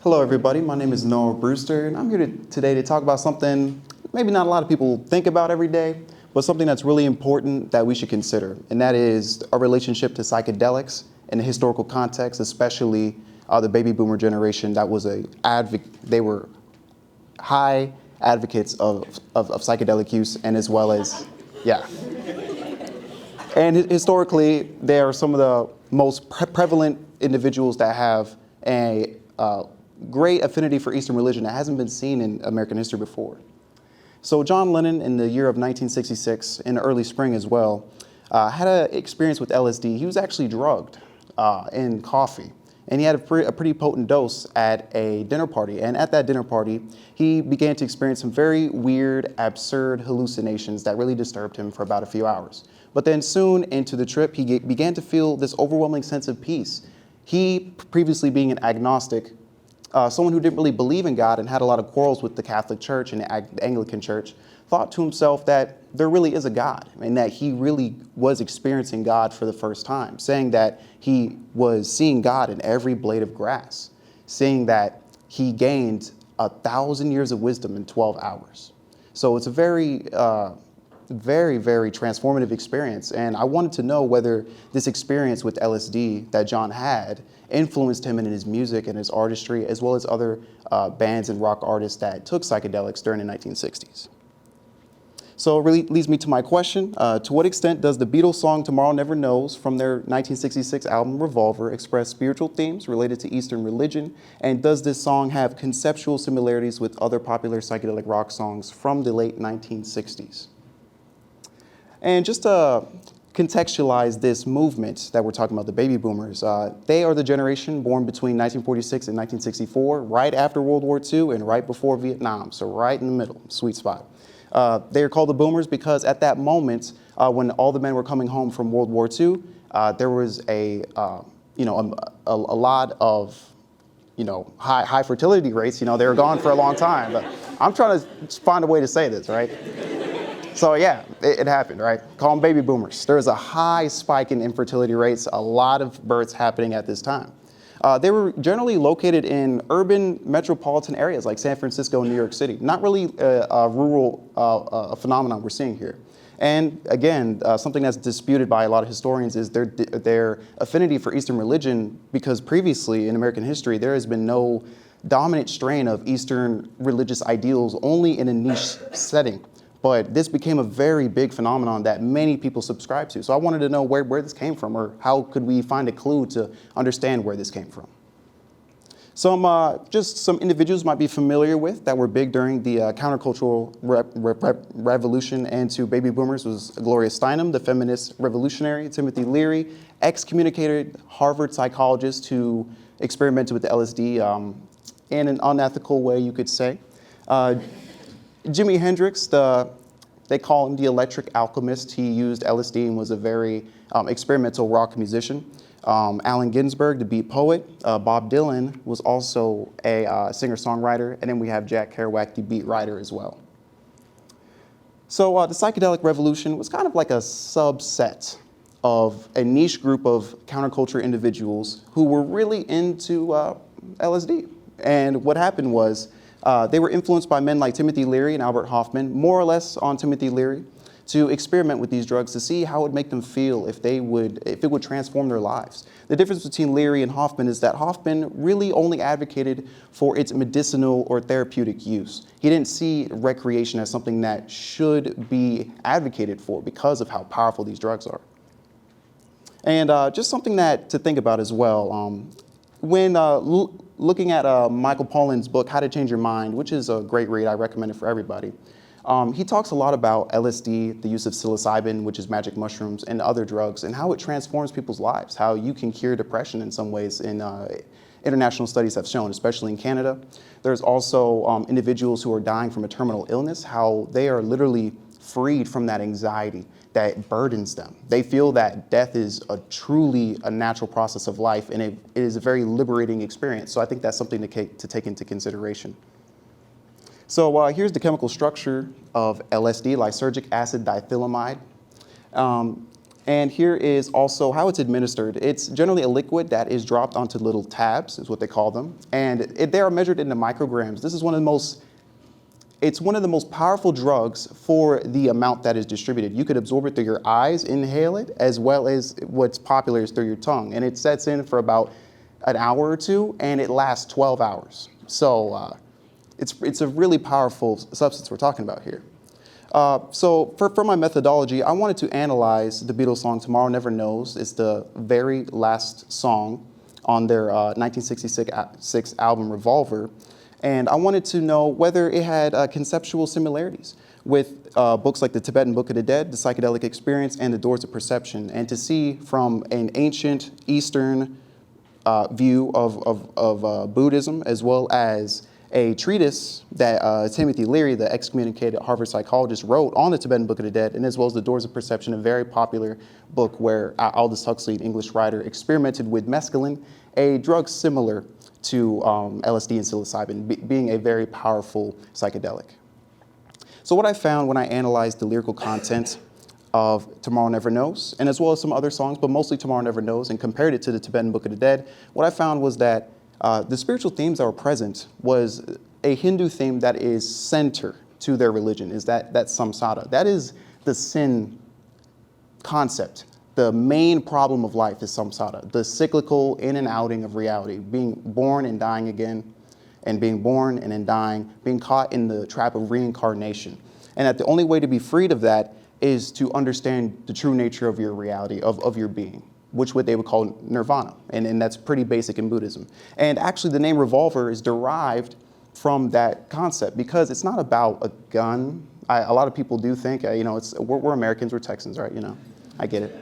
Hello, everybody. My name is Noah Brewster, and I'm here today to talk about something maybe not a lot of people think about every day, but something that's really important that we should consider, and that is our relationship to psychedelics in the historical context, especially the baby boomer generation that was they were high advocates of psychedelic use, and as well as, yeah. And historically, they are some of the most prevalent individuals that have a great affinity for Eastern religion that hasn't been seen in American history before. So John Lennon, in the year of 1966, in the early spring as well, had an experience with LSD. He was actually drugged in coffee, and he had a pretty potent dose at a dinner party. And at that dinner party, he began to experience some very weird, absurd hallucinations that really disturbed him for about a few hours. But then soon into the trip, he began to feel this overwhelming sense of peace. He, previously being an agnostic, someone who didn't really believe in God and had a lot of quarrels with the Catholic Church and the Anglican Church, thought to himself that there really is a God and that he really was experiencing God for the first time, saying that he was seeing God in every blade of grass, saying that he gained 1,000 years of wisdom in 12 hours. So it's a very, very transformative experience. And I wanted to know whether this experience with LSD that John had influenced him in his music and his artistry, as well as other bands and rock artists that took psychedelics during the 1960s. So it really leads me to my question. To what extent does the Beatles song Tomorrow Never Knows from their 1966 album Revolver express spiritual themes related to Eastern religion? And does this song have conceptual similarities with other popular psychedelic rock songs from the late 1960s? And just to contextualize this movement that we're talking about, the baby boomers, they are the generation born between 1946 and 1964, right after World War II and right before Vietnam, so right in the middle, sweet spot. They are called the boomers because at that moment, when all the men were coming home from World War II, there was a lot of high fertility rates. They were gone for a long time. But I'm trying to find a way to say this, right? So yeah, it happened, right? Call them baby boomers. There was a high spike in infertility rates, a lot of births happening at this time. They were generally located in urban metropolitan areas like San Francisco and New York City. Not really a rural phenomenon we're seeing here. And again, something that's disputed by a lot of historians is their affinity for Eastern religion, because previously in American history, there has been no dominant strain of Eastern religious ideals, only in a niche setting. But this became a very big phenomenon that many people subscribe to. So I wanted to know where this came from, or how could we find a clue to understand where this came from. Just some individuals might be familiar with that were big during the countercultural revolution and to baby boomers was Gloria Steinem, the feminist revolutionary, Timothy Leary, excommunicated Harvard psychologist who experimented with the LSD in an unethical way, you could say. Jimi Hendrix, they call him the electric alchemist. He used LSD and was a very experimental rock musician. Allen Ginsberg, the beat poet. Bob Dylan was also a singer-songwriter. And then we have Jack Kerouac, the beat writer as well. So the psychedelic revolution was kind of like a subset of a niche group of counterculture individuals who were really into LSD. And what happened was, they were influenced by men like Timothy Leary and Albert Hofmann, more or less on Timothy Leary, to experiment with these drugs to see how it would make them feel if it would transform their lives. The difference between Leary and Hofmann is that Hofmann really only advocated for its medicinal or therapeutic use. He didn't see recreation as something that should be advocated for because of how powerful these drugs are. And just something to think about as well. When looking at Michael Pollan's book, How to Change Your Mind, which is a great read, I recommend it for everybody. He talks a lot about LSD, the use of psilocybin, which is magic mushrooms, and other drugs, and how it transforms people's lives, how you can cure depression in some ways in international studies have shown, especially in Canada. There's also individuals who are dying from a terminal illness, how they are literally freed from that anxiety that burdens them. They feel that death is truly a natural process of life, and it is a very liberating experience. So I think that's something to take into consideration. So here's the chemical structure of LSD, lysergic acid diethylamide. And here is also how it's administered. It's generally a liquid that is dropped onto little tabs, is what they call them. And they are measured in the micrograms. This is it's one of the most powerful drugs for the amount that is distributed. You could absorb it through your eyes, inhale it, as well as what's popular is through your tongue. And it sets in for about an hour or two, and it lasts 12 hours. So it's a really powerful substance we're talking about here. So for my methodology, I wanted to analyze the Beatles song Tomorrow Never Knows. It's the very last song on their 1966 album Revolver. And I wanted to know whether it had conceptual similarities with books like the Tibetan Book of the Dead, the Psychedelic Experience, and the Doors of Perception, and to see from an ancient Eastern view of Buddhism, as well as a treatise that Timothy Leary, the excommunicated Harvard psychologist, wrote on the Tibetan Book of the Dead, and as well as the Doors of Perception, a very popular book where Aldous Huxley, an English writer, experimented with mescaline, a drug similar to LSD and psilocybin, being a very powerful psychedelic. So what I found when I analyzed the lyrical content of Tomorrow Never Knows, and as well as some other songs, but mostly Tomorrow Never Knows, and compared it to the Tibetan Book of the Dead, what I found was that the spiritual themes that were present was a Hindu theme that is center to their religion, is that samsara. That is the sin concept. The main problem of life is samsara, the cyclical in and outing of reality, being born and dying again, and being born and then dying, being caught in the trap of reincarnation. And that the only way to be freed of that is to understand the true nature of your reality, of your being, which what they would call nirvana. And that's pretty basic in Buddhism. And actually the name Revolver is derived from that concept because it's not about a gun. A lot of people do think, we're Americans, we're Texans, right? I get it.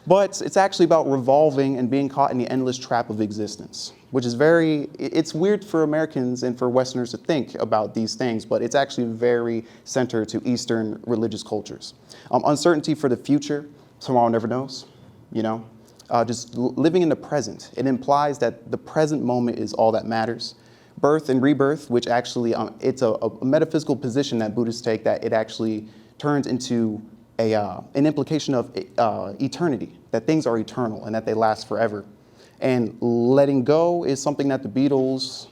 But it's actually about revolving and being caught in the endless trap of existence, which is it's weird for Americans and for Westerners to think about these things, but it's actually very centered to Eastern religious cultures. Uncertainty for the future, tomorrow never knows, just living in the present. It implies that the present moment is all that matters. Birth and rebirth, which actually, it's a metaphysical position that Buddhists take, that it actually turns into an implication of eternity, that things are eternal and that they last forever. And letting go is something that the Beatles,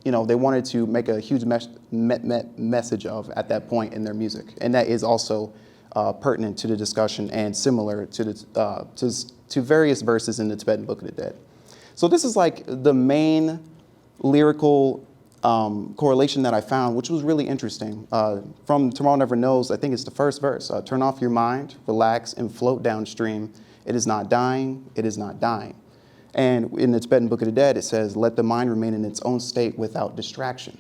they wanted to make a huge message of at that point in their music. And that is also pertinent to the discussion and similar to various verses in the Tibetan Book of the Dead. So this is like the main lyrical correlation that I found, which was really interesting. From Tomorrow Never Knows, I think it's the first verse. Turn off your mind, relax, and float downstream. It is not dying, it is not dying. And in the Tibetan Book of the Dead, it says, let the mind remain in its own state without distraction.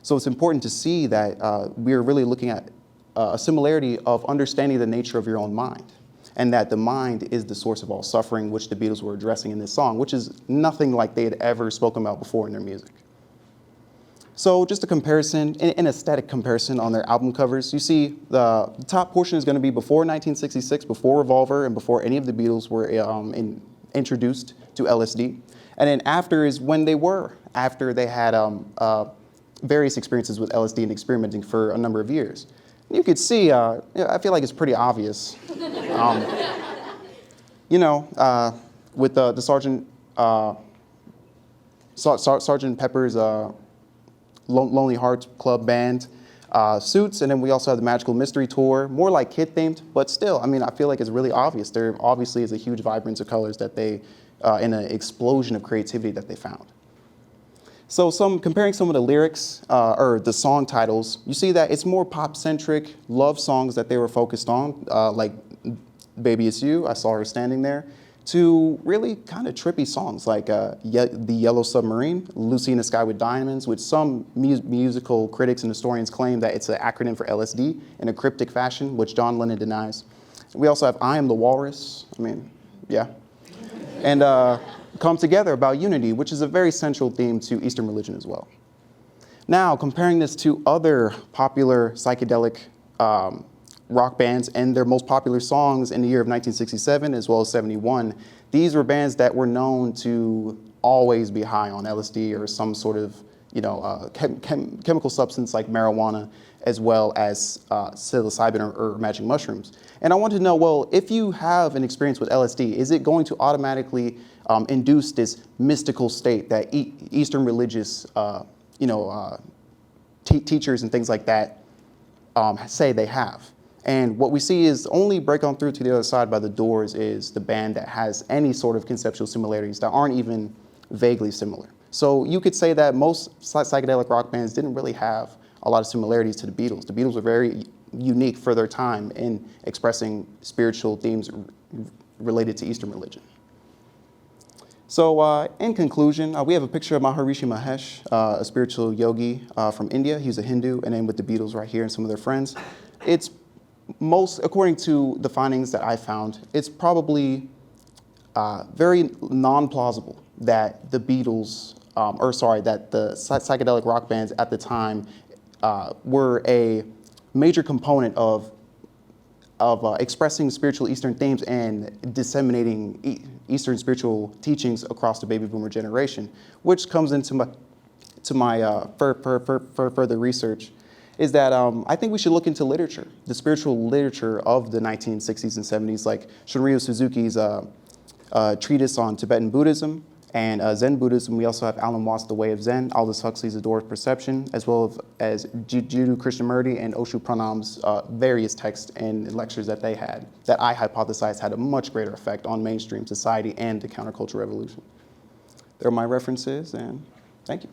So it's important to see that we are really looking at a similarity of understanding the nature of your own mind, and that the mind is the source of all suffering, which the Beatles were addressing in this song, which is nothing like they had ever spoken about before in their music. So just a comparison, an aesthetic comparison on their album covers. You see the top portion is going to be before 1966, before Revolver, and before any of the Beatles were introduced to LSD. And then after is when after they had various experiences with LSD and experimenting for a number of years. You could see, I feel like it's pretty obvious, with the Sgt. Pepper's Lonely Hearts Club Band suits, and then we also have the Magical Mystery Tour, more like kid themed, but still, I feel like it's really obvious. There obviously is a huge vibrance of colors that they, in an explosion of creativity that they found. So comparing some of the lyrics, or the song titles, you see that it's more pop-centric love songs that they were focused on, like Baby It's You, I Saw Her Standing There, to really kind of trippy songs like The Yellow Submarine, Lucy in the Sky with Diamonds, which some musical critics and historians claim that it's an acronym for LSD in a cryptic fashion, which John Lennon denies. We also have I Am the Walrus, and Come Together about unity, which is a very central theme to Eastern religion as well. Now, comparing this to other popular psychedelic rock bands and their most popular songs in the year of 1967 as well as 71. These were bands that were known to always be high on LSD or some sort of chemical substance like marijuana, as well as psilocybin or magic mushrooms. And I wanted to know, well, if you have an experience with LSD, is it going to automatically induce this mystical state that Eastern religious teachers and things like that say they have? And what we see is only break on through to the other side by the Doors is the band that has any sort of conceptual similarities that aren't even vaguely similar. So you could say that most psychedelic rock bands didn't really have a lot of similarities to the Beatles. The Beatles were very unique for their time in expressing spiritual themes related to Eastern religion. So in conclusion, we have a picture of Maharishi Mahesh, a spiritual yogi from India. He's a Hindu, and then with the Beatles right here and some of their friends. It's according to the findings that I found, it's probably very non-plausible that the Beatles, that the psychedelic rock bands at the time were a major component of expressing spiritual Eastern themes and disseminating Eastern spiritual teachings across the baby boomer generation, which comes into my further research, is that I think we should look into literature, the spiritual literature of the 1960s and 70s, like Shunryu Suzuki's treatise on Tibetan Buddhism and Zen Buddhism. We also have Alan Watts' The Way of Zen, Aldous Huxley's The Door of Perception, as well as Jiddu Krishnamurti and Oshu Pranam's various texts and lectures that they had, that I hypothesized had a much greater effect on mainstream society and the counterculture revolution. There are my references, and thank you.